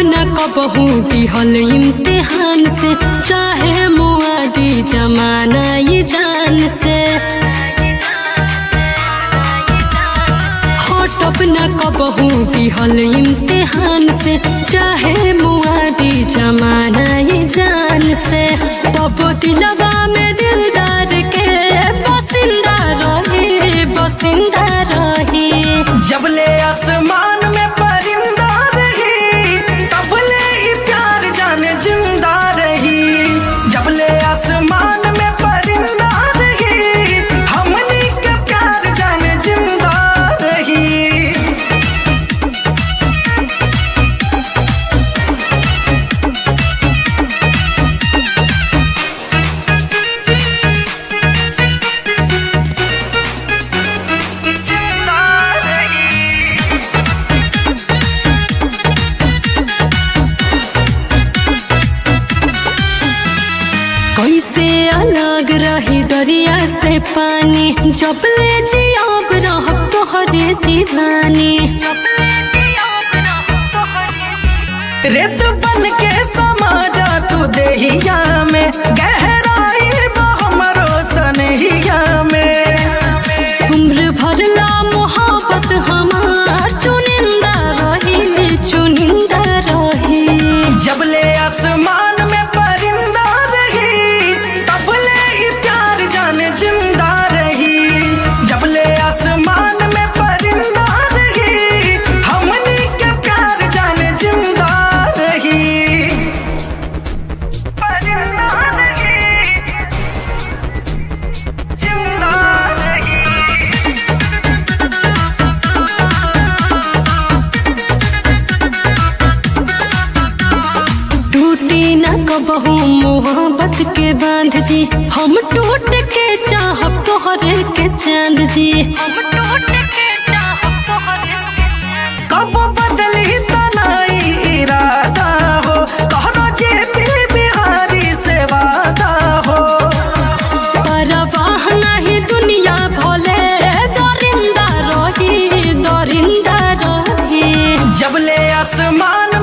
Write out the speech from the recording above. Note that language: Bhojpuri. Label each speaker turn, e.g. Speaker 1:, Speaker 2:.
Speaker 1: न कबहू दिहल इम्तिहान से, चाहे मुआदी जमाना ये जान से। हटब न कबहू दिहल इम्तिहान से, चाहे मुआदी जमाना ये जान से। तब दिलवा में दिलदार के बसिंदा रही, बसिंदा रही।
Speaker 2: जब ले आसमान में परिंदा रही, तब ले ई प्यार जाने जिंदा रही। जब ले आसमान में परिंदा रही, हमनी के प्यार जाने जिंदा रही।
Speaker 1: कैसे अलग रही दरिया से पानी, जब ले जियाब रहब तोहरे दीवानी।
Speaker 2: रेत बन के समा जा तू देहिया में, गहराई बा हमरो सनहिया में।
Speaker 1: उम्र भरला मोहब्बत हमार चुनिंदा रही, चुनिंदा रही।
Speaker 2: जब ले आसमान में परिंदा रही, तब ले ई प्यार जाने जिंदा रही। जब ले आसमान में परिंदा रही, हमनी के प्यार जाने जिंदा रही। परिंदा रही, जिंदा रही।
Speaker 1: टूटी न कबहू मोहब्बत के बांध जी, हम टूट के चाहब तोहरे के चांद जी।
Speaker 2: कब बदली तनाई इरादा हो, कहरो जे दिल बिहारी से वादा हो।
Speaker 1: परवाह नहीं दुनिया भोले, दरिंदा रही, दरिंदा रही।
Speaker 2: जब ले आसमान